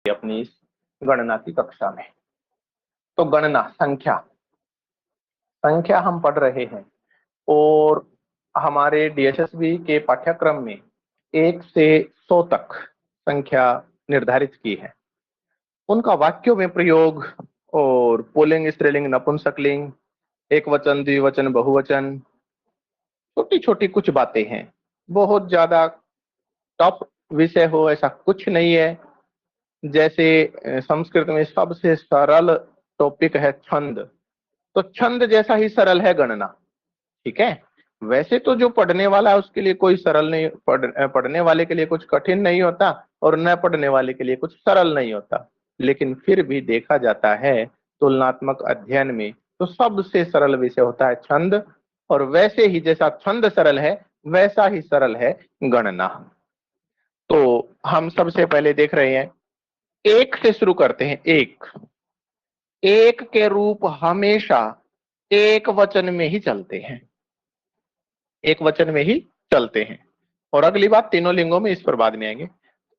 अपनी इस गणना की कक्षा में। तो गणना संख्या संख्या हम पढ़ रहे हैं और हमारे डीएसएसबी के पाठ्यक्रम में 1 से 100 तक संख्या निर्धारित की है। उनका वाक्यों में प्रयोग और पुल्लिंग, स्त्रीलिंग, नपुंसकलिंग, एक वचन, द्विवचन, बहुवचन, छोटी छोटी कुछ बातें हैं। बहुत ज्यादा टॉप विषय हो ऐसा कुछ नहीं है। जैसे संस्कृत में सबसे सरल टॉपिक है छंद, तो छंद जैसा ही सरल है गणना। ठीक है, वैसे तो जो पढ़ने वाला है उसके लिए कोई सरल नहीं, पढ़ने वाले के लिए कुछ कठिन नहीं होता और न पढ़ने वाले के लिए कुछ सरल नहीं होता, लेकिन फिर भी देखा जाता है तुलनात्मक अध्ययन में तो सबसे सरल विषय होता है छंद। और वैसे ही जैसा छंद सरल है वैसा ही सरल है गणना। तो हम सबसे पहले देख रहे हैं, एक से शुरू करते हैं। एक के रूप हमेशा एक वचन में ही चलते हैं, एक वचन में ही चलते हैं। और अगली बात तीनों लिंगों में, इस पर बाद में आएंगे।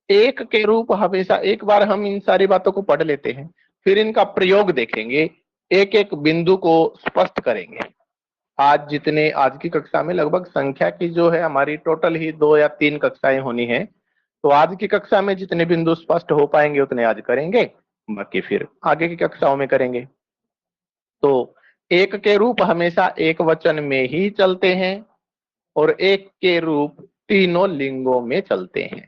एक के रूप हमेशा, एक बार हम इन सारी बातों को पढ़ लेते हैं, फिर इनका प्रयोग देखेंगे, एक एक बिंदु को स्पष्ट करेंगे। आज की कक्षा में लगभग संख्या की जो है हमारी टोटल ही 2 या 3 कक्षाएं होनी है। तो आज की कक्षा में जितने बिंदु स्पष्ट हो पाएंगे उतने आज करेंगे, बाकी फिर आगे की कक्षाओं में करेंगे। तो एक के रूप हमेशा एक वचन में ही चलते हैं और एक के रूप तीनों लिंगों में चलते हैं।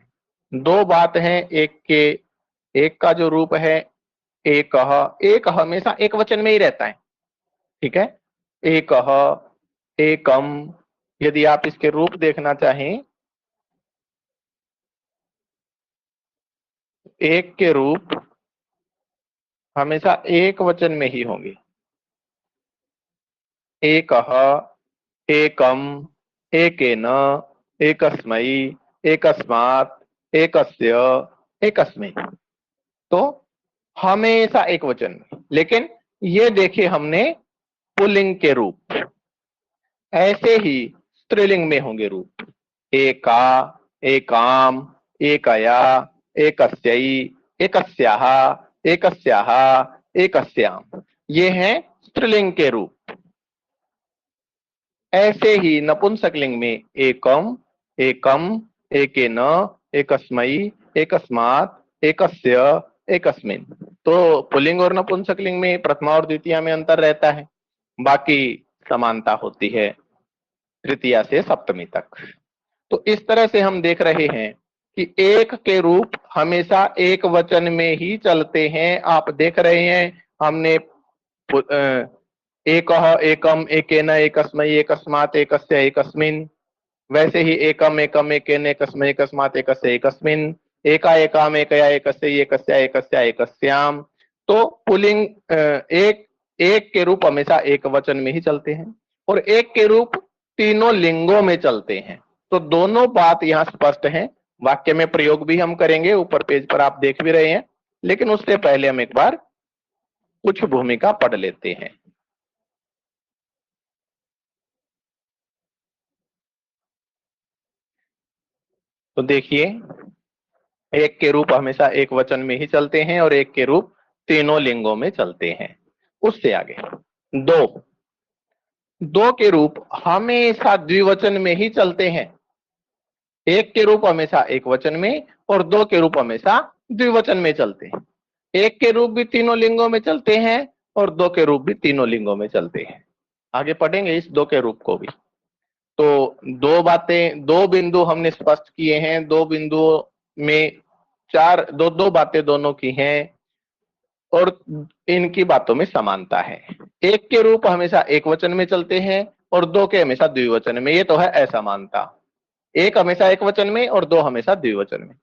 दो बात है एक का जो रूप है एक हमेशा एक वचन में ही रहता है। ठीक है, एक, एकम। यदि आप इसके रूप देखना चाहें, एक के रूप हमेशा एक वचन में ही होंगे। एक, एकम, एकेन, एकस्मै, एकस्मात्, एकस्य, एकस्मिन्। तो हमेशा एक वचन में। लेकिन ये देखे हमने पुल्लिंग के रूप, ऐसे ही स्त्रीलिंग में होंगे रूप। एका, एकाम, एकया, एकस्यै, एकस्याः, एकस्याः, एकस्याम्। ये हैं स्त्रीलिंग के रूप। ऐसे ही नपुंसकलिंग में एकम, एकम, एकेन, एकस्मै, एकस्मात्, एकस्य, एकस्मिन्। तो पुल्लिंग और नपुंसकलिंग में प्रथमा और द्वितीया में अंतर रहता है, बाकी समानता होती है तृतीया से सप्तमी तक। तो इस तरह से हम देख रहे हैं कि एक के रूप हमेशा एक वचन में ही चलते हैं। आप देख रहे हैं हमने एक, एकम, एकेन, एकस्मै, एकस्मात्, एकस्य, एकस्मिन्। वैसे ही एकम, एकम, एकेन, एकस्मै, एकस्मात्, एकस्य, एकस्मिन्। एका, एकाम, एकया, एकस्य, एकस्या, एकस्या, एकस्याम्। तो पुल्लिंग एक के रूप हमेशा एक वचन में ही चलते हैं और एक के रूप तीनों लिंगों में चलते हैं। तो दोनों बात यहाँ स्पष्ट है। वाक्य में प्रयोग भी हम करेंगे, ऊपर पेज पर आप देख भी रहे हैं, लेकिन उससे पहले हम एक बार कुछ भूमिका पढ़ लेते हैं। तो देखिए, एक के रूप हमेशा एक वचन में ही चलते हैं और एक के रूप तीनों लिंगों में चलते हैं। उससे आगे दो के रूप हमेशा द्विवचन में ही चलते हैं। एक के रूप हमेशा एक वचन में और दो के रूप हमेशा द्विवचन में चलते हैं। एक के रूप भी तीनों लिंगों में चलते हैं और दो के रूप भी तीनों लिंगों में चलते हैं। आगे पढ़ेंगे इस दो के रूप को भी। तो दो बिंदु हमने स्पष्ट किए हैं। दो बिंदुओं में दो बातें दोनों की हैं और इनकी बातों में समानता है। एक के रूप हमेशा एक वचन में चलते हैं और दो के हमेशा द्विवचन में। ये तो है असमानता। एक हमेशा एक वचन में और दो हमेशा द्विवचन में।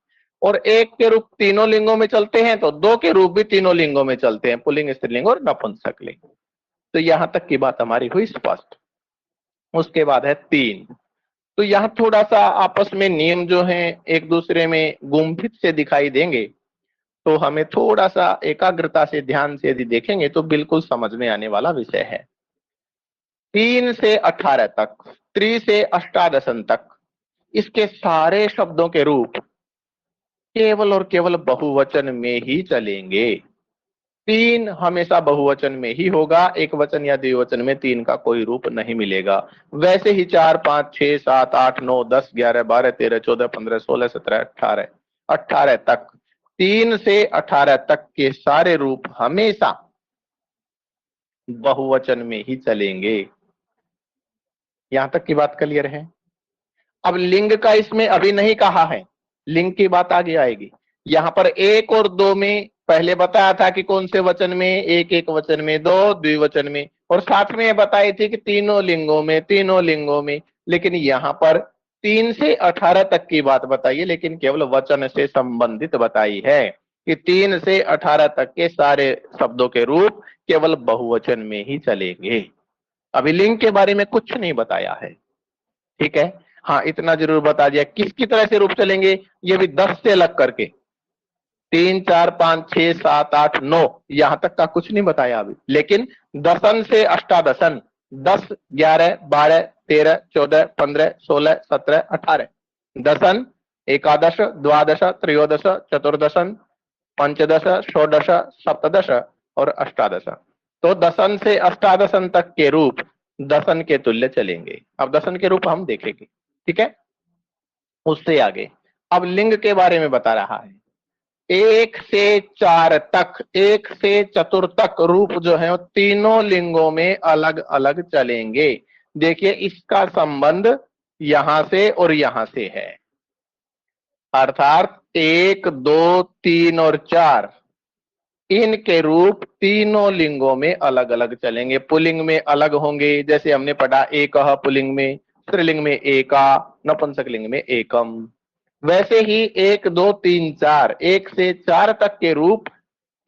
और एक के रूप तीनों लिंगों में चलते हैं तो दो के रूप भी तीनों लिंगों में चलते हैं, पुल्लिंग, स्त्रीलिंग और नपुंसकलिंग। तो यहां तक की बात हमारी हुई स्पष्ट। उसके बाद है 3। तो यहाँ थोड़ा सा आपस में नियम जो हैं एक दूसरे में गुम्फित से दिखाई देंगे, तो हमें थोड़ा सा एकाग्रता से ध्यान से यदि देखेंगे तो बिल्कुल समझ में आने वाला विषय है। 3 से 18 तक, 3 से अष्टादशन तक, इसके सारे शब्दों के रूप केवल और केवल बहुवचन में ही चलेंगे। तीन हमेशा बहुवचन में ही होगा, एक वचन या द्विवचन में तीन का कोई रूप नहीं मिलेगा। वैसे ही 4, 5, 6, 7, 8, 9, 10, 11, 12, 13, 14, 15, 16, 17, 18, 18 तक, 3 से 18 तक के सारे रूप हमेशा बहुवचन में ही चलेंगे। यहां तक की बात क्लियर है। अब लिंग का इसमें अभी नहीं कहा है, लिंग की बात आगे आएगी। यहां पर 1 और 2 में पहले बताया था कि कौन से वचन में, एक एक वचन में, दो द्विवचन में, और साथ में ये बताई थी कि तीनों लिंगों में, तीनों लिंगों में। लेकिन यहां पर 3 से 18 तक की बात बताइए, लेकिन केवल वचन से संबंधित बताई है कि 3 से 18 तक के सारे शब्दों के रूप केवल बहुवचन में ही चलेंगे। अभी लिंग के बारे में कुछ नहीं बताया है, ठीक है। हाँ, इतना जरूर बता दिया किसकी तरह से रूप चलेंगे, ये भी 10 से अलग करके। 3, 4, 5, 6, 7, 8, 9 यहां तक का कुछ नहीं बताया अभी। लेकिन दशन से अष्टादशन, 10, 11, 12, 13, 14, 15, 16, 17, 18, दशन, एकादश, द्वादश, त्रयोदश, चतुर्दशन, पंचदश, षोडश, सप्तदश और अष्टादश। तो दशन से अष्टादशन तक के रूप दशन के तुल्य चलेंगे। अब दशन के रूप हम देखेंगे, ठीक है। उससे आगे अब लिंग के बारे में बता रहा है। 1 से 4 तक, 1 से चतुर तक रूप जो है तीनों लिंगों में अलग अलग चलेंगे। देखिए इसका संबंध यहां से और यहां से है, अर्थात 1, 2, 3 और 4 इनके रूप तीनों लिंगों में अलग अलग चलेंगे। पुल्लिंग में अलग होंगे, जैसे हमने पढ़ा एकः पुल्लिंग में, स्त्रीलिंग में एका, नपुंसकलिंग में एकम। वैसे ही 1, 2, 3, 4, 1 से 4 तक के रूप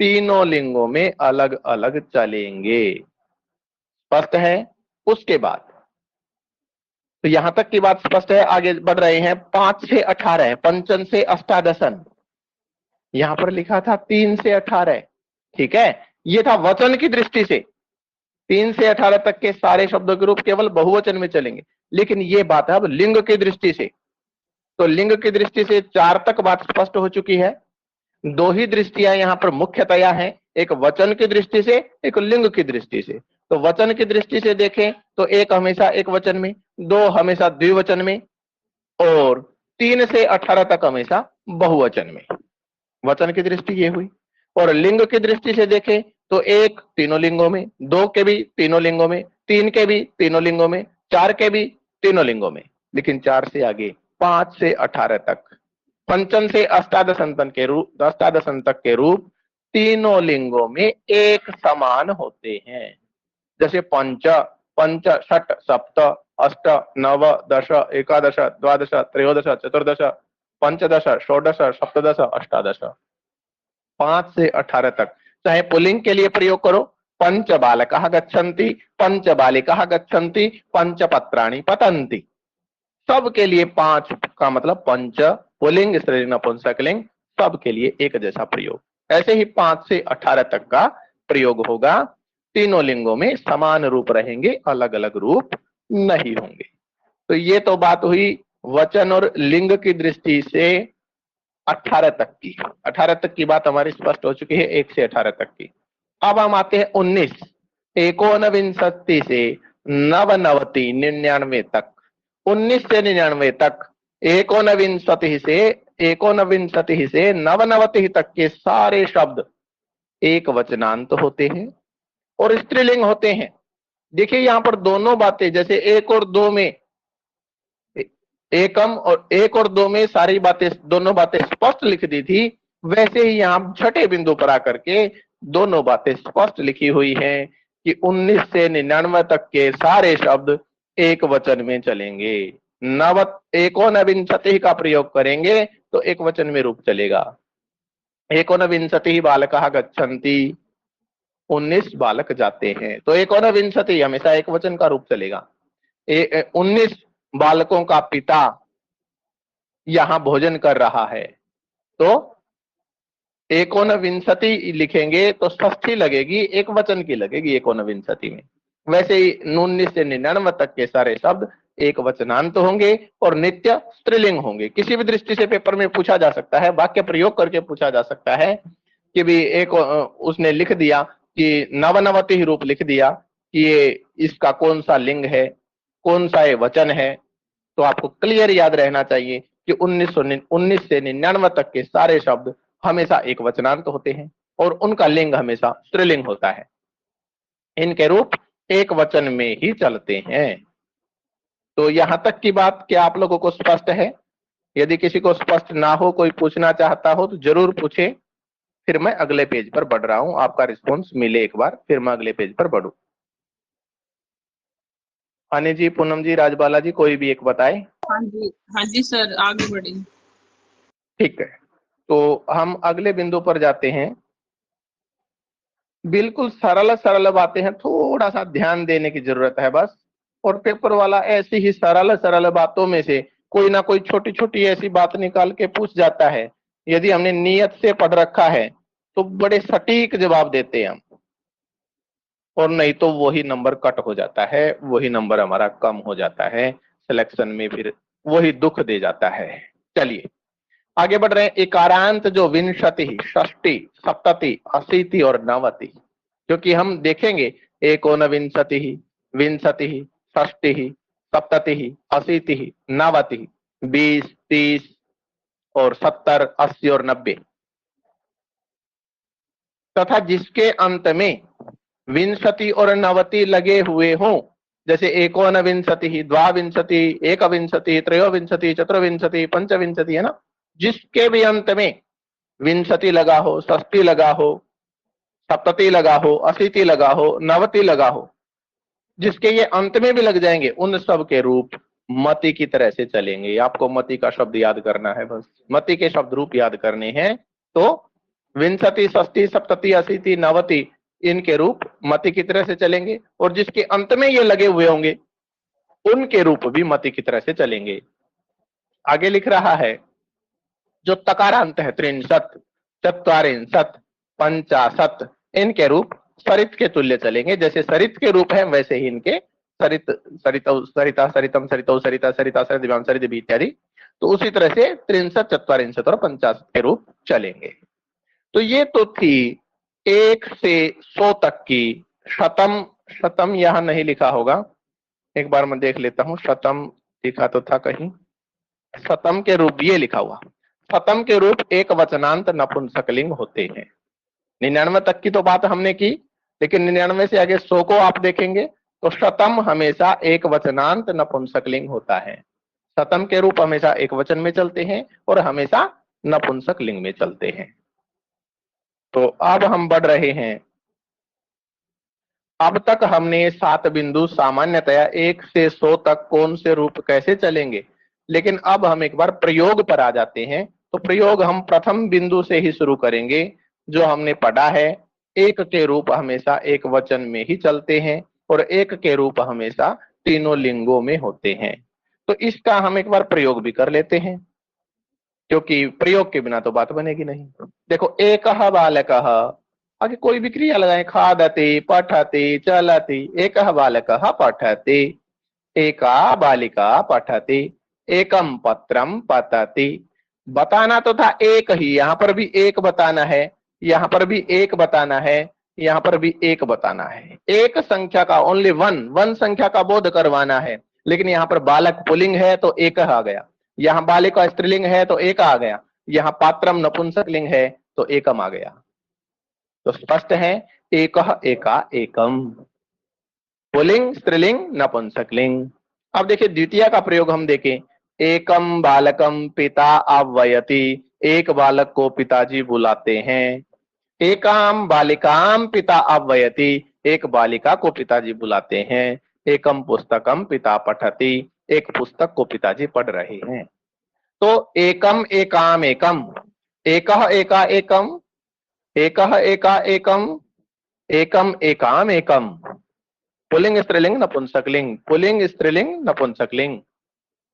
तीनों लिंगों में अलग अलग चलेंगे। स्पष्ट है। उसके बाद तो यहां तक की बात स्पष्ट है। आगे बढ़ रहे हैं। 5 से 18, पंचन से अष्टादशन, यहां पर लिखा था 3 से 18, ठीक है। ये था वचन की दृष्टि से 3 से 18 तक के सारे शब्दों के रूप केवल बहुवचन में चलेंगे। लेकिन ये बात है अब लिंग की दृष्टि से। तो लिंग की दृष्टि से 4 तक बात स्पष्ट हो चुकी है। दो ही दृष्टियां यहां पर मुख्यतया हैं, एक वचन की दृष्टि से, एक लिंग की दृष्टि से। तो वचन की दृष्टि से देखें तो 1 हमेशा एक वचन में, 2 हमेशा द्विवचन में और 3 से 18 तक हमेशा बहुवचन में। वचन की दृष्टि ये हुई। और लिंग की दृष्टि से देखें तो 1 तीनों लिंगों में, 2 के भी तीनों लिंगों में, 3 के भी तीनों लिंगों में, 4 के भी तीनों लिंगों में। लेकिन 4 से आगे 5 से 18 तक, पंचम से अष्टादशन के रूप, अष्टादशन तक के रूप तीनों लिंगों में एक समान होते हैं। जैसे पंच, पंच, षट, सप्त, अष्ट, नव, दश, एकादश, द्वादश, त्रयोदश, चतुर्दश, पंचदश, षोडश, सप्तदश, अष्टादश। 5 से 18 तक चाहे पुल्लिंग के लिए प्रयोग करो, पंच बालकाः गच्छन्ति, पंच बालिकाः गच्छन्ति, पंच पत्राणि पतन्ति। सबके लिए 5 का मतलब पंच, पुल्लिंग, स्त्रीलिंग, नपुंसकलिंग, सबके लिए एक जैसा प्रयोग। ऐसे ही 5 से 18 तक का प्रयोग होगा। तीनों लिंगों में समान रूप रहेंगे, अलग अलग रूप नहीं होंगे। तो ये तो बात हुई वचन और लिंग की दृष्टि से 18 तक की। 18 तक की बात हमारी स्पष्ट हो चुकी है, 1 से 18 तक की। अब हम आते हैं 19, 19 से 99, 99 तक। 19 से 99 तक, 19 से 99 तक के सारे शब्द एक वचनांत होते हैं और स्त्रीलिंग होते हैं। देखिए यहां पर दोनों बातें, जैसे 1 और 2 में एकम और 1 और 2 में सारी बातें, दोनों बातें स्पष्ट लिख दी थी, वैसे ही यहां छठे बिंदु पर आकर के दोनों बातें स्पष्ट लिखी हुई हैं कि 19 से 99 तक के सारे शब्द एक वचन में चलेंगे। 19 का प्रयोग करेंगे तो एक वचन में रूप चलेगा। 19 बालकाः गच्छन्ति, 19 बालक जाते हैं, तो 19 हमेशा एक वचन का रूप चलेगा। 19 बालकों का पिता यहां भोजन कर रहा है, तो 19 लिखेंगे तो षष्ठी लगेगी, एक वचन की लगेगी 19 में। वैसे ही 19 से 99 तक के सारे शब्द एक वचनांत होंगे और नित्य स्त्रीलिंग होंगे। किसी भी दृष्टि से पेपर में पूछा जा सकता है, वाक्य प्रयोग करके पूछा जा सकता है कि भी एक उसने लिख दिया कि नवनवति ही रूप लिख दिया कि ये इसका कौन सा लिंग है, कौन सा ये वचन है। तो आपको क्लियर याद रहना चाहिए कि 19 से 99 तक के सारे शब्द हमेशा एक वचनांत होते हैं और उनका लिंग हमेशा स्त्रीलिंग होता है। इनके रूप एक वचन में ही चलते हैं। तो यहां तक की बात क्या आप लोगों को स्पष्ट है? यदि किसी को स्पष्ट ना हो, कोई पूछना चाहता हो तो जरूर पूछे, फिर मैं अगले पेज पर बढ़ रहा हूं। आपका रिस्पॉन्स मिले एक बार, फिर मैं अगले पेज पर बढ़ू। अनिल जी, पूनम जी, राजबाला जी, कोई भी एक बताए। हाँ जी सर, आगे बढ़े। ठीक है, तो हम अगले बिंदु पर जाते हैं। बिल्कुल सरल सरल बातें हैं, थोड़ा सा ध्यान देने की जरूरत है बस। और पेपर वाला ऐसी ही सरल सरल बातों में से कोई ना कोई छोटी छोटी ऐसी बात निकाल के पूछ जाता है। यदि हमने नियत से पढ़ रखा है तो बड़े सटीक जवाब देते हैं हम, और नहीं तो वही नंबर कट हो जाता है, वही नंबर हमारा कम हो जाता है सिलेक्शन में, फिर वही दुख दे जाता है। चलिए आगे बढ़ रहे हैं। एकारांत जो विंशति, षष्टि, सप्तति, अशीति और नवति, क्योंकि हम देखेंगे एकोनविंशति, विंशति, षष्टि, सप्तति, अशीति, नवति, 20, 30 और 70, 80 और 90, तथा जिसके अंत में विंशति और नवति लगे हुए हों, जैसे एकोनविंशति, द्वाविंशति, एकविंशति, त्रयोविंशति, चतुर्विंशति, पंचविंशति, है ना। जिसके भी अंत में विंशति लगा हो, षष्टि लगा हो, सप्तति लगा हो, अशीति लगा हो, नवति लगा हो, जिसके ये अंत में भी लग जाएंगे, उन सब के रूप मति की तरह से चलेंगे। आपको मति का शब्द याद करना है, बस मति के शब्द रूप याद करने हैं। तो विंशति, षष्टि, सप्तति, अशीति, नवति, इनके रूप मति की तरह से चलेंगे, और जिसके अंत में ये लगे हुए होंगे उनके रूप भी मति की तरह से चलेंगे। आगे लिख रहा है जो तकारांत है, 63, 44, 50, इनके रूप सरित के तुल्य चलेंगे। जैसे सरित के रूप है वैसे ही इनके सरित, सरितौ, सरिता, सरितम, सरितौ, सरिता, सरिता, सरिदिव्याम, सरिदिभि इत्यादि। तो उसी तरह से 63, 44 और 50 के रूप चलेंगे। तो ये तो थी 1 से 100 तक की शतम। शतम यहां नहीं लिखा होगा, एक बार मैं देख लेता हूं, शतम लिखा तो था कहीं। शतम के रूप ये लिखा हुआ, शतम के रूप एक वचनांत नपुंसकलिंग होते हैं। 99 तक की तो बात हमने की, लेकिन 99 से आगे 100 को आप देखेंगे तो शतम हमेशा एक वचनांत नपुंसकलिंग होता है। शतम के रूप हमेशा एक वचन में चलते हैं और हमेशा नपुंसकलिंग में चलते हैं। तो अब हम बढ़ रहे हैं। अब तक हमने 7 बिंदु सामान्यतया 1 से 100 तक कौन से रूप कैसे चलेंगे, लेकिन अब हम एक बार प्रयोग पर आ जाते हैं। तो प्रयोग हम प्रथम बिंदु से ही शुरू करेंगे। जो हमने पढ़ा है, एक के रूप हमेशा एक वचन में ही चलते हैं और एक के रूप हमेशा तीनों लिंगों में होते हैं। तो इसका हम एक बार प्रयोग भी कर लेते हैं, क्योंकि प्रयोग के बिना तो बात बनेगी नहीं। देखो, एक बालक, आगे कोई भी क्रिया लगाए, खादति, पठति, चलति, एक बालक पठति, एका बालिका पठति, एकम पत्रम पतति। बताना तो था एक ही, यहां पर भी एक बताना है, यहां पर भी एक बताना है, यहां पर भी एक बताना है। एक संख्या का, ओनली वन संख्या का बोध करवाना है। लेकिन यहां पर बालक पुल्लिंग है तो एक आ गया, यहां बालिका स्त्रीलिंग है तो एक आ गया, यहां पात्रम नपुंसकलिंग है तो एकम आ गया। तो स्पष्ट है, एक एका एकम, पुल्लिंग, स्त्रीलिंग, नपुंसकलिंग। अब देखिए द्वितीय का प्रयोग हम देखें। एकम बालकम पिता आह्वयति, एक बालक को पिताजी बुलाते हैं। एकाम बालिकाम पिता आह्वयति, एक बालिका को पिताजी बुलाते हैं। एकम पुस्तकम पिता पठति, एक पुस्तक को पिताजी पढ़ रहे हैं। तो एकम एकाम एकम, एकह एका एकम, एकह एका एकम, एकम एकाम एकम, पुल्लिंग स्त्रीलिंग नपुंसकलिंग, पुल्लिंग स्त्रीलिंग नपुंसकलिंग।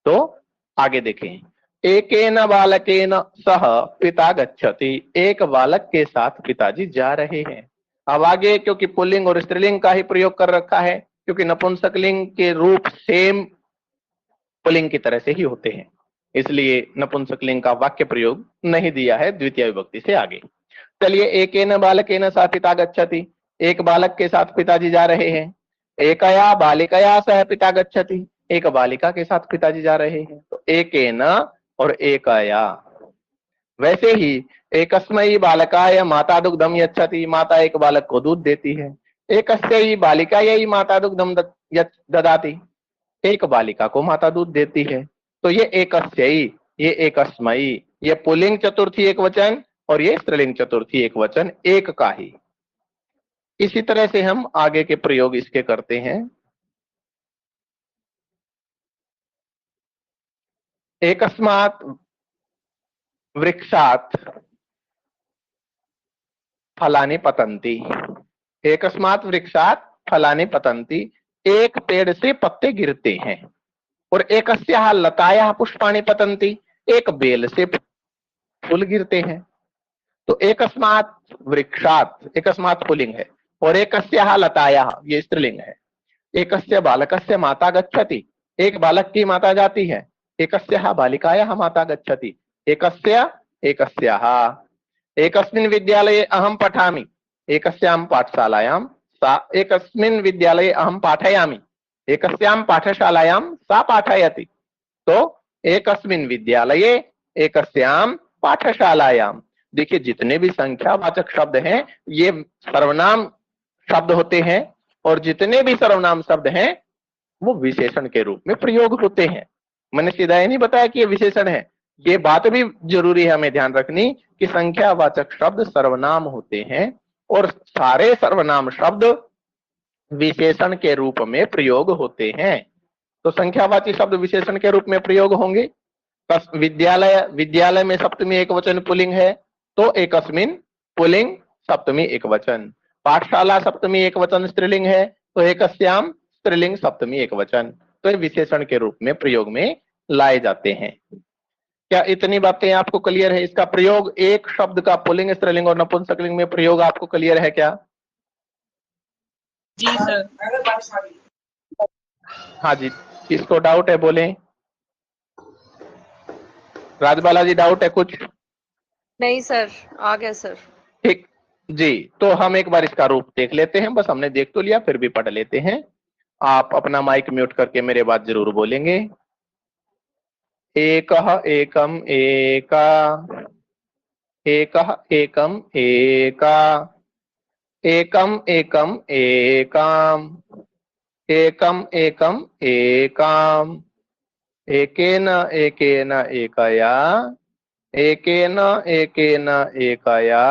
तो आगे देखें, एकेन बालकेन सह पिता गच्छति, एक बालक के साथ पिताजी जा रहे हैं। अब आगे क्योंकि पुल्लिंग और स्त्रीलिंग का ही प्रयोग कर रखा है, क्योंकि नपुंसकलिंग के रूप सेम पुल्लिंग की तरह से ही होते हैं, इसलिए नपुंसकलिंग का वाक्य प्रयोग नहीं दिया है द्वितीय विभक्ति से आगे। चलिए, एकेन बालकेन सह पिता गच्छति, एक बालक के साथ पिताजी जा रहे हैं। एकया बालिकया सह पिता गच्छति, एक बालिका के साथ पिताजी जा रहे हैं। तो एकेन और एकया। वैसे ही एकस्मै बालकाय माता दुग्धम यच्छति, माता एक बालक को दूध देती है। एकस्यै बालिकायै माता दुग्धम ददाति, एक बालिका को माता दूध देती है। तो ये एकस्यै, ये एकस्मै, ये पुल्लिंग चतुर्थी एक वचन और ये स्त्रीलिंग चतुर्थी एक वचन एक का ही। इसी तरह से हम आगे के प्रयोग इसके करते हैं। एकस्मात् वृक्षात् फलानि पतन्ति, एकस्मात् वृक्षात् फलानि पतन्ति, एक पेड़ से पत्ते गिरते हैं। और एकस्याः लतायाः पुष्पाणि पतन्ति, एक बेल से फूल गिरते हैं। तो एकस्मात् वृक्षात्, एकस्मात् पुल्लिंग है, और एकस्याः लतायाः ये स्त्रीलिंग है। एकस्य बालकस्य माता गच्छति, एक बालक की माता जाती है। एकस्याः बालिकायाः माता गच्छति, एकस्य एकस्याः। एकस्मिन् विद्यालये अहं पठामि, एकस्यां पाठशालायां सा, एकस्मिन् विद्यालये अहं पाठयामि, एकस्यां पाठशालायां सा पाठयति। तो एकस्मिन् विद्यालये, एकस्यां पाठशालायां। देखिए, जितने भी संख्यावाचक शब्द हैं ये सर्वनाम शब्द होते हैं, और जितने भी सर्वनाम शब्द हैं वो विशेषण के रूप में प्रयोग होते हैं। मैंने सीधा ही नहीं बताया कि ये विशेषण है। ये बात भी जरूरी है हमें ध्यान रखनी कि संख्यावाचक शब्द सर्वनाम होते हैं और सारे सर्वनाम शब्द विशेषण के रूप में प्रयोग होते हैं। तो संख्यावाची शब्द विशेषण के रूप में प्रयोग होंगे। विद्यालय, विद्यालय में सप्तमी एक वचन पुल्लिंग है, तो एकस्मिन पुल्लिंग सप्तमी एक वचन। पाठशाला सप्तमी एक वचन स्त्रीलिंग है, तो एकस्याम स्त्रीलिंग सप्तमी एक वचन। तो ये विशेषण के रूप में प्रयोग में लाए जाते हैं। क्या इतनी बातें आपको क्लियर है? इसका प्रयोग एक शब्द का पुल्लिंग, स्त्रीलिंग और नपुंसकलिंग में प्रयोग आपको क्लियर है क्या? जी सर। हाँ जी, किसको डाउट है बोले? राजबाला जी, डाउट है कुछ? नहीं सर, आ गया सर। ठीक जी, तो हम एक बार इसका रूप देख लेते हैं। बस हमने देख तो लिया, फिर भी पढ़ लेते हैं। आप अपना माइक म्यूट करके मेरे बात जरूर बोलेंगे। एकः एकम एका, एकः एकम एका, एकम एकम एकाम, एकम एकम एकाम, एकेन एकेन एकया, एकेन एकेन एकया,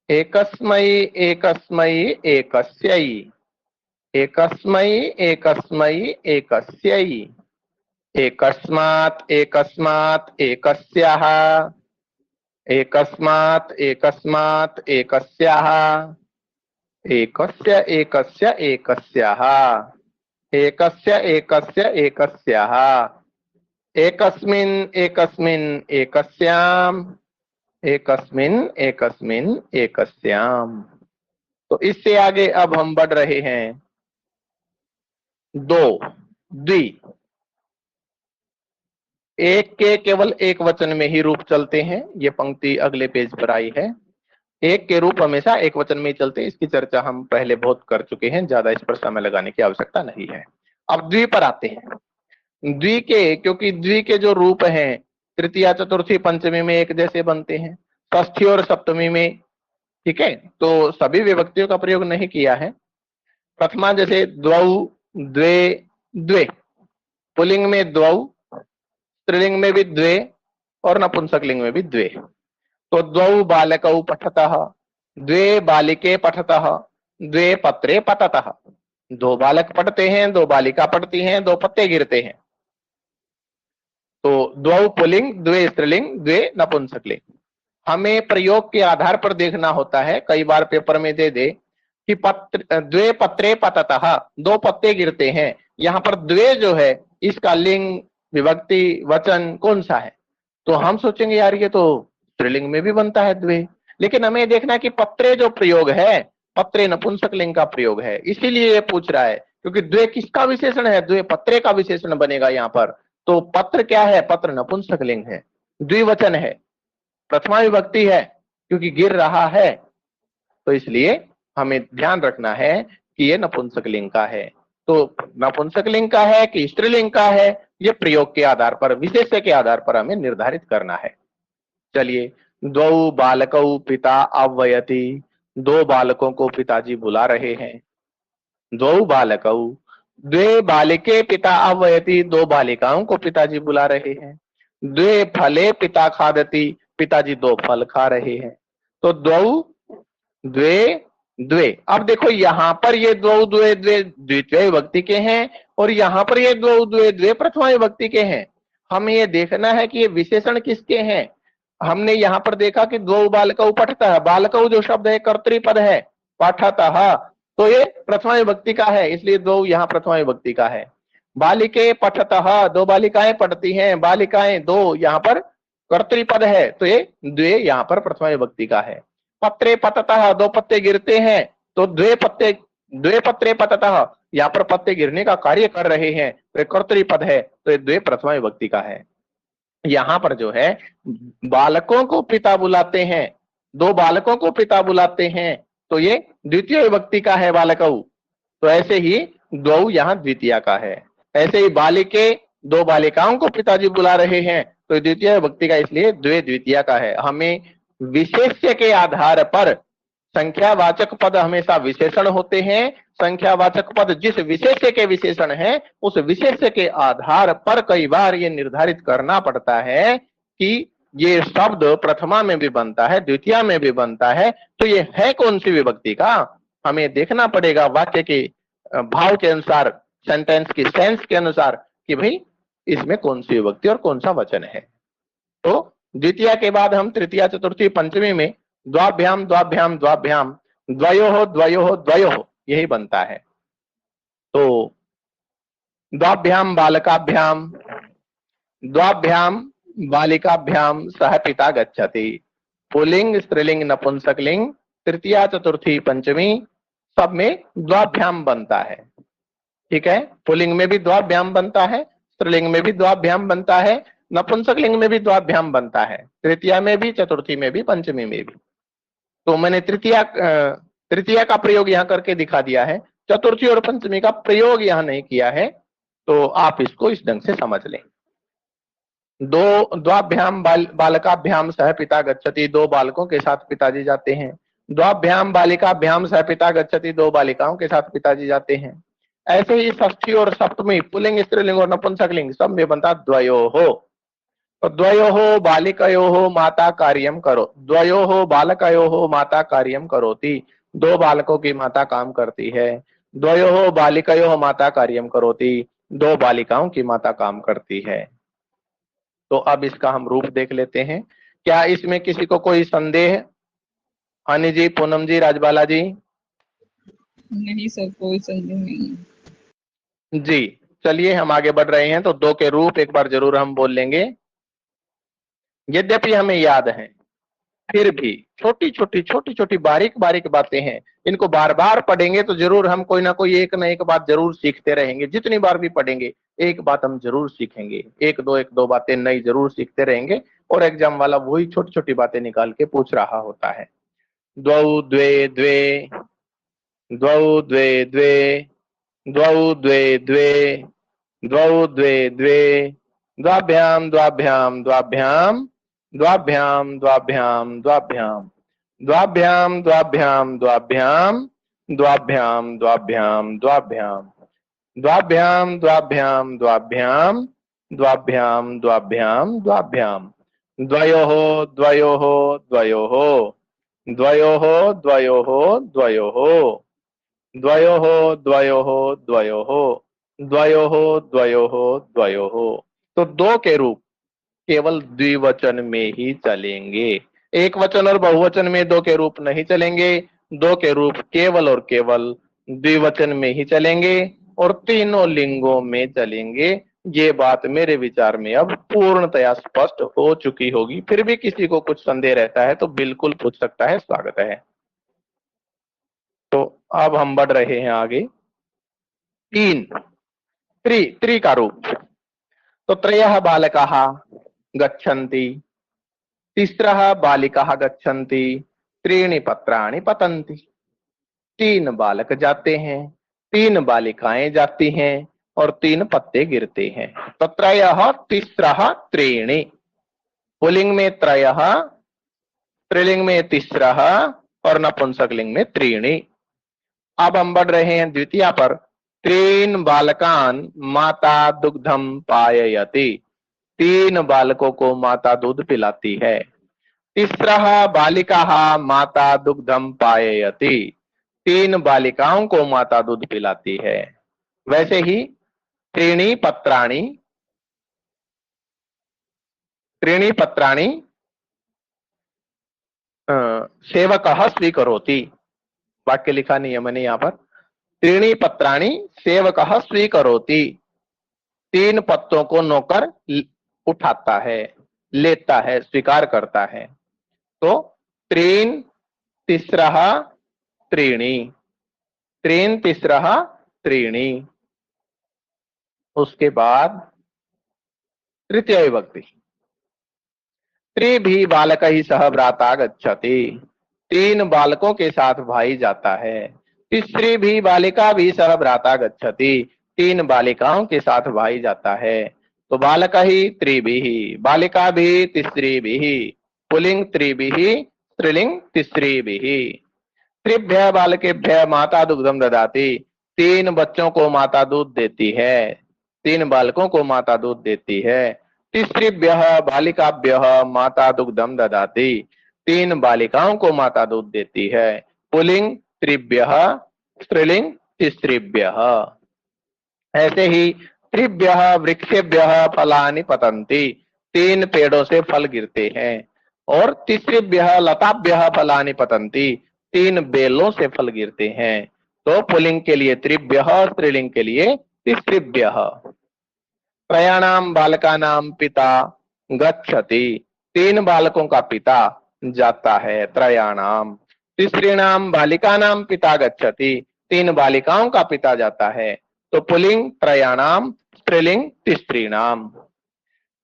एकस्मै एकस्मै एकस्यै, एकस्मै एकस्मै एकस्यै, एकस्मात् एकस्मात् एकस्याः, एकस्मात् एकस्मात् एकस्याः, एकस्य एकस्य एकस्याः, एकस्य एकस्य एकस्याः, एकस्मिन् एकस्मिन् एकस्याम्, एकस्मिन् एकस्मिन् एकस्याम्। तो इससे आगे अब हम बढ़ रहे हैं दो, द्वि। एक के केवल एक वचन में ही रूप चलते हैं। ये पंक्ति अगले पेज पर आई है। एक के रूप हमेशा एक वचन में ही चलते हैं। इसकी चर्चा हम पहले बहुत कर चुके हैं, ज्यादा इस पर समय लगाने की आवश्यकता नहीं है। अब द्वि पर आते हैं। द्वि के, क्योंकि द्वि के जो रूप हैं तृतीया चतुर्थी पंचमी में एक जैसे बनते हैं, षष्ठी और सप्तमी में, ठीक है, तो सभी विभक्तियों का प्रयोग नहीं किया है। प्रथमा जैसे द्वौ, द्वे, द्वे, पुल्लिंग में द्वौ, स्त्रीलिंग में भी द्वे और नपुंसकलिंग में भी द्वे। तो द्वौ बालकौ पठतः, द्वे बालिके पठतः, द्वे पत्रे पततः। दो बालक पढ़ते हैं, दो बालिका पढ़ती हैं, दो पत्ते गिरते हैं। तो द्वौ पुल्लिंग, द्वे स्त्रीलिंग, द्वे नपुंसकलिंग। हमें प्रयोग के आधार पर देखना होता है। कई बार पेपर में दे दे कि द्वे पत्रे पततः, दो पत्ते गिरते हैं। यहाँ पर द्वे जो है इसका लिंग, विभक्ति, वचन कौन सा है? तो हम सोचेंगे यार ये तो स्त्रीलिंग में भी बनता है द्वे, लेकिन हमें देखना कि पत्रे जो प्रयोग है, पत्रे नपुंसकलिंग का प्रयोग है। इसीलिए ये पूछ रहा है क्योंकि द्वे किसका विशेषण है, द्वे पत्रे का विशेषण बनेगा यहाँ पर। तो पत्र क्या है, पत्र नपुंसकलिंग है, द्विवचन है, प्रथमा विभक्ति है, क्योंकि गिर रहा है, तो इसलिए हमें ध्यान रखना है कि ये नपुंसकलिंग का है। तो नपुंसकलिंग का है कि स्त्रीलिंग का है, ये प्रयोग के आधार पर, विशेष्य के आधार पर हमें निर्धारित करना है। चलिए, द्वौ बालकौ पिता आह्वयति, दो बालकों को पिताजी बुला रहे हैं। द्वौ बालकौ, द्वे बालिके पिता आह्वयति, दो बालिकाओं को पिताजी बुला रहे हैं। द्वे फले पिता खादति, पिताजी दो फल खा रहे हैं। तो द्वौ द्वे द्वे। अब देखो यहाँ पर ये द्वौ द्वे द्वे द्वितीय विभक्ति के हैं और यहाँ पर ये द्वौ द्वे द्वे प्रथमा विभक्ति के हैं। हमें ये देखना है कि ये विशेषण किसके हैं। हमने यहाँ पर देखा कि द्वौ बालकौ पठतः, बालकौ जो शब्द है कर्तृपद है, पठतः, तो ये प्रथमा विभक्ति का है, इसलिए द्वौ यहाँ प्रथमा विभक्ति का है। बालिके पठतः, दो बालिकाएं पढ़ती हैं, बालिकाएं दो, यहाँ पर कर्तृपद है, तो ये द्वे यहाँ पर प्रथमा विभक्ति का है। पत्रे पततः, दो पत्ते गिरते हैं, तो द्वे पत्रे पततः, यहाँ पर पत्ते गिरने का कार्य कर रहे हैं, तो ये कर्तृपद है, तो ये द्वे प्रथमा विभक्ति का है। यहाँ पर जो है बालकों को पिता बुलाते हैं, दो बालकों को पिता बुलाते हैं, तो ये द्वितीय विभक्ति का है बालकौ, तो ऐसे ही द्वौ यहाँ द्वितीय का है। ऐसे ही बालिके, दो बालिकाओं को पिताजी बुला रहे हैं, तो द्वितीय विभक्ति का, इसलिए द्वे द्वितीय का है। हमें विशेष्य के आधार पर, संख्यावाचक पद हमेशा विशेषण होते हैं, संख्यावाचक पद जिस विशेष्य के विशेषण है उस विशेष्य के आधार पर कई बार ये निर्धारित करना पड़ता है कि ये शब्द प्रथमा में भी बनता है, द्वितीय में भी बनता है, तो ये है कौन सी विभक्ति का, हमें देखना पड़ेगा वाक्य के भाव के अनुसार, सेंटेंस की सेंस के अनुसार कि भाई इसमें कौन सी विभक्ति और कौन सा वचन है। तो द्वितीय के बाद हम तृतीय चतुर्थी पंचमी में द्वाभ्याम द्वाभ्याम द्वाभ्याम, द्वयोः द्वयोः द्वयोः, यही बनता है। तो द्वाभ्याम बालकाभ्याम, द्वाभ्याम बालिकाभ्याम सह पिता गच्छति। पुल्लिंग स्त्रीलिंग नपुंसकलिंग तृतीया चतुर्थी पंचमी सब में द्वाभ्याम बनता है। ठीक है, पुल्लिंग में भी द्वाभ्याम बनता है, स्त्रीलिंग में भी द्वाभ्याम बनता है, नपुंसकलिंग में भी द्वाभ्याम बनता है, तृतीया में भी, चतुर्थी में भी, पंचमी में भी। तो मैंने तृतीया का प्रयोग यहाँ करके दिखा दिया है, चतुर्थी और पंचमी का प्रयोग यहाँ नहीं किया है, तो आप इसको इस ढंग से समझ लें। दो द्वाभ्याम बालकाभ्याम सह पिता गच्छति, दो बालकों के साथ पिताजी जाते हैं। द्वाभ्याम बालिकाभ्याम सह पिता गच्छति, दो बालिकाओं के साथ पिताजी जाते हैं। ऐसे ही षष्ठी और सप्तमी, पुल्लिंग स्त्रीलिंग और नपुंसकलिंग सब में बनता द्वयोः। तो द्वयोः बालिकयोः माता कार्यम करो, द्वयोः बालकयोः माता कार्यम करोति, दो बालकों की माता काम करती है। द्वयोः बालिकयोः माता कार्यम करोति, दो बालिकाओं की माता काम करती है। तो अब इसका हम रूप देख लेते हैं। क्या इसमें किसी को कोई संदेह? हानि जी, पूनम जी, राजबाला जी? नहीं सर, कोई संदेह नहीं। जी, चलिए हम आगे बढ़ रहे हैं। तो दो के रूप एक बार जरूर हम बोल लेंगे। यद्यपि हमें याद है, फिर भी छोटी छोटी बारीक बारीक बातें हैं, इनको बार बार पढ़ेंगे तो जरूर हम कोई ना कोई एक ना एक बात जरूर सीखते रहेंगे। जितनी बार भी पढ़ेंगे एक बात हम जरूर सीखेंगे, एक दो बातें नई जरूर सीखते रहेंगे। और एग्जाम वाला वही छोटी छोटी बातें निकाल के पूछ रहा होता है। द्वौ द्वे द्वे, द्वौ द्वे द्वे, द्वौ द्वे द्वे, द्वौ द्वे द्वे, द्वाभ्याम द्वाभ्याम द्वाभ्याम, द्वाभ्याम द्वाभ्याम द्वाभ्याम, द्वाभ्याम द्वाभ्याम द्वाभ्याम, द्वाभ्याम द्वाभ्याम द्वाभ्याम, द्वाभ्याम द्वाभ्याम द्वाभ्याम, द्वाभ्याम द्वाभ्याम द्वाभ्याम, द्वयोः द्वयोः द्वयोः, द्वयोः द्वयोः द्वयोः, द्वयोः द्वयोः द्वयोः, द्वयोः द्वयोः द्वयोः। तो दो के रूप केवल द्विवचन में ही चलेंगे, एक वचन और बहुवचन में दो के रूप नहीं चलेंगे। दो के रूप केवल और केवल द्विवचन में ही चलेंगे और तीनों लिंगों में चलेंगे। ये बात मेरे विचार में अब पूर्णतया स्पष्ट हो चुकी होगी। फिर भी किसी को कुछ संदेह रहता है तो बिल्कुल पूछ सकता है, स्वागत है। तो अब हम बढ़ रहे हैं आगे। तीन, त्रि का रूप। तो त्रयः बालकाः गच्छन्ति, तिस्रः बालिकाः गच्छन्ति, त्रीणि पत्राणि पतन्ति। तीन बालक जाते हैं, तीन बालिकाएं जाती हैं और तीन पत्ते गिरते हैं। तो त्रयः, तिस्रः, त्रीणि। पुल्लिंग में त्रयः, स्त्रीलिंग में तिस्रः और नपुंसकलिंग में त्रीणि। अब हम बढ़ रहे हैं द्वितीया पर। तीन बालकान माता दुग्धम पाययति। तीन बालकों को माता दूध पिलाती है। तिस्रः बालिकाः माता दुग्धम पाययति। तीन बालिकाओं को माता दूध पिलाती है। वैसे ही त्रीणि पत्राणि, त्रीणि पत्राणि सेवकः स्वीकरोति। वाक्य लिखा नहीं है मैंने यहाँ पर। त्रीणि पत्राणि सेवकः स्वीकरोति। तीन पत्तों को नौकर उठाता है, लेता है, स्वीकार करता है। तो त्रीन, तिस्रः, त्रीणि। त्रीन, तिस्रः, त्रीणि। उसके बाद तृतीय विभक्ति। त्रिभिः बालकैः सह भ्राता गच्छति। तीन बालकों के साथ भाई जाता है। तिस्रिभिः बालिकाभिः सह भ्राता गच्छति। तीन बालिकाओं के साथ भाई जाता है। तो बालकैः त्रिभिः, बालिकाभिः तिस्रिभिः। पुल्लिंग त्रिभिः, स्त्रीलिंग तिस्रिभिः। त्रिभ्यः बालकेभ्यः माता दुग्धम ददाति। तीन बच्चों को माता दूध देती है, तीन बालकों को माता दूध देती है। तिस्रिभ्यः बालिकाभ्यः माता दुग्धम ददाति। तीन बालिकाओं को माता दूध देती है। पुल्लिंग त्रिभ्यः, स्त्रीलिंग तिस्रिभ्यः। ऐसे ही त्रिभ्यः वृक्षेभ्यः फलानि पतन्ति। तीन पेड़ों से फल गिरते हैं। और तिस्रिभ्यः लताभ्यः फलानि पतन्ति। तीन बेलों से फल गिरते हैं। तो पुल्लिंग के लिए त्रिभ्यः, स्त्रीलिंग के लिए तिस्रिभ्यः। त्रयाणाम बालकानाम पिता गच्छति। तीन बालकों का पिता जाता है। त्रयाणाम। तिस्रीणाम बालिकानाम पिता गच्छति। तीन बालिकाओं का पिता जाता है। तो पुल्लिंग त्रयाणाम, स्त्रीलिंग तिस्रीणाम।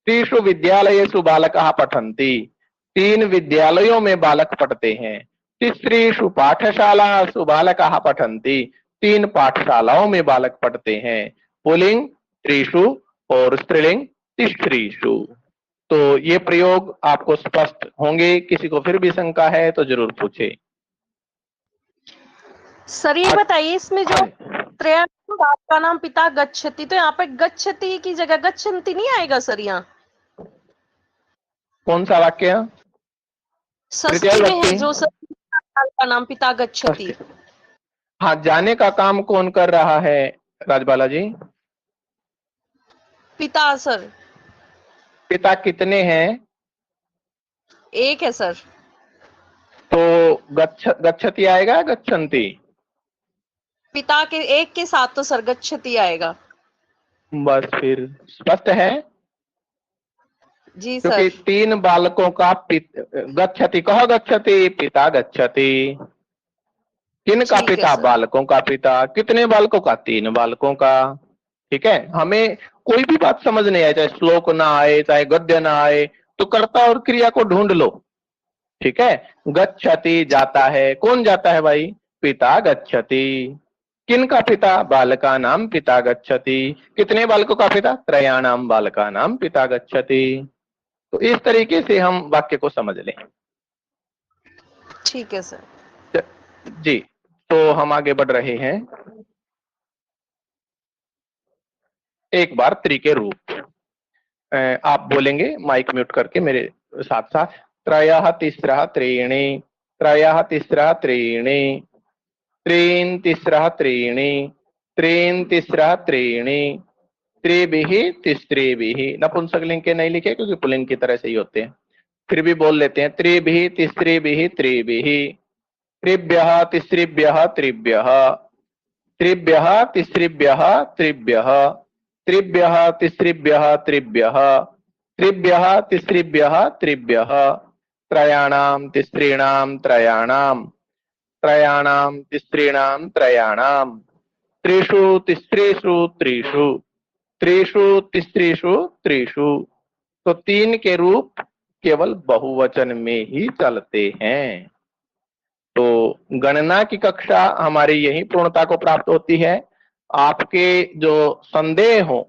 त्रिषु विद्यालयेषु बालकाः पठन्ति। तीन विद्यालयों में बालक पढ़ते हैं। तिस्रीषु पाठशालासु बालकाः पठन्ति। तीन पाठशालाओं में बालक पढ़ते हैं। पुल्लिंग त्रिषु और स्त्रीलिंग तिस्रीषु। तो ये प्रयोग आपको स्पष्ट होंगे। किसी को फिर भी शंका है तो जरूर पूछे। सर ये बताइए, इसमें जो त्रयाणाम बालका नाम पिता गच्छति, तो यहाँ पे गच्छति की जगह गच्छन्ति नहीं आएगा सर? यहाँ कौन सा वाक्य? षष्ठी में है जो सर, बालका नाम पिता गच्छति। हाँ, जाने का काम कौन कर रहा है राजबाला जी? पिता सर। पिता कितने हैं? एक है सर। तो गच्छति आएगा, गच्छन्ति? पिता के एक के साथ तो सर गच्छति आएगा। बस फिर स्पष्ट है। जी सर। क्योंकि तीन बालकों का गच्छति, कहो गच्छति, पिता गच्छति। किनका पिता? बालकों का पिता। कितने बालकों का? तीन बालकों का। ठीक है। हमें कोई भी बात समझ नहीं आए, चाहे श्लोक ना आए, चाहे गद्य ना आए, तो कर्ता और क्रिया को ढूंढ लो। ठीक है। गच्छति जाता है। कौन जाता है भाई? पिता गच्छति। किनका पिता? बालका नाम पिता गच्छति। कितने बालकों का पिता? त्रयाणाम बालका नाम पिता गच्छति। तो इस तरीके से हम वाक्य को समझ लें। ठीक है सर जी। तो हम आगे बढ़ रहे हैं। एक बार त्रि के रूप आप बोलेंगे माइक म्यूट करके मेरे साथ साथ। त्रयः तिस्रः त्रीणि। त्रयः तिस्रः त्रीणि। त्रीन् तिस्रः त्रीणि। त्रीन् तिस्रः त्रीणि। त्रिभिः तिस्त्रिभिः। नपुंसकलिंग के नहीं लिखे क्योंकि पुल्लिंग की तरह से ही होते हैं, फिर भी बोल लेते हैं। त्रिभिः तिस्त्रिभिः त्रिभिः। त्रिभ्यः तिस्रिभ्यः त्रिभ्यः। त्रिभ्यः तिस्रिभ्यः त्रिभ्यः। त्रिभ्यः तिस्रिभ्यः त्रिभ्यः। त्रिभ्यः तिस्रिभ्यः त्रिभ्यः। त्रयाणां तिस्रीणां त्रयाणां। त्रयाणां तिस्रीणां त्रयाणां। त्रिषु तिस्त्रिषु त्रिषु, त्रिषु तिस्त्रिषु त्रिषु। तो 3 के रूप केवल बहुवचन में ही चलते हैं। तो गणना की कक्षा हमारी यही पूर्णता को प्राप्त होती है। आपके जो संदेह हो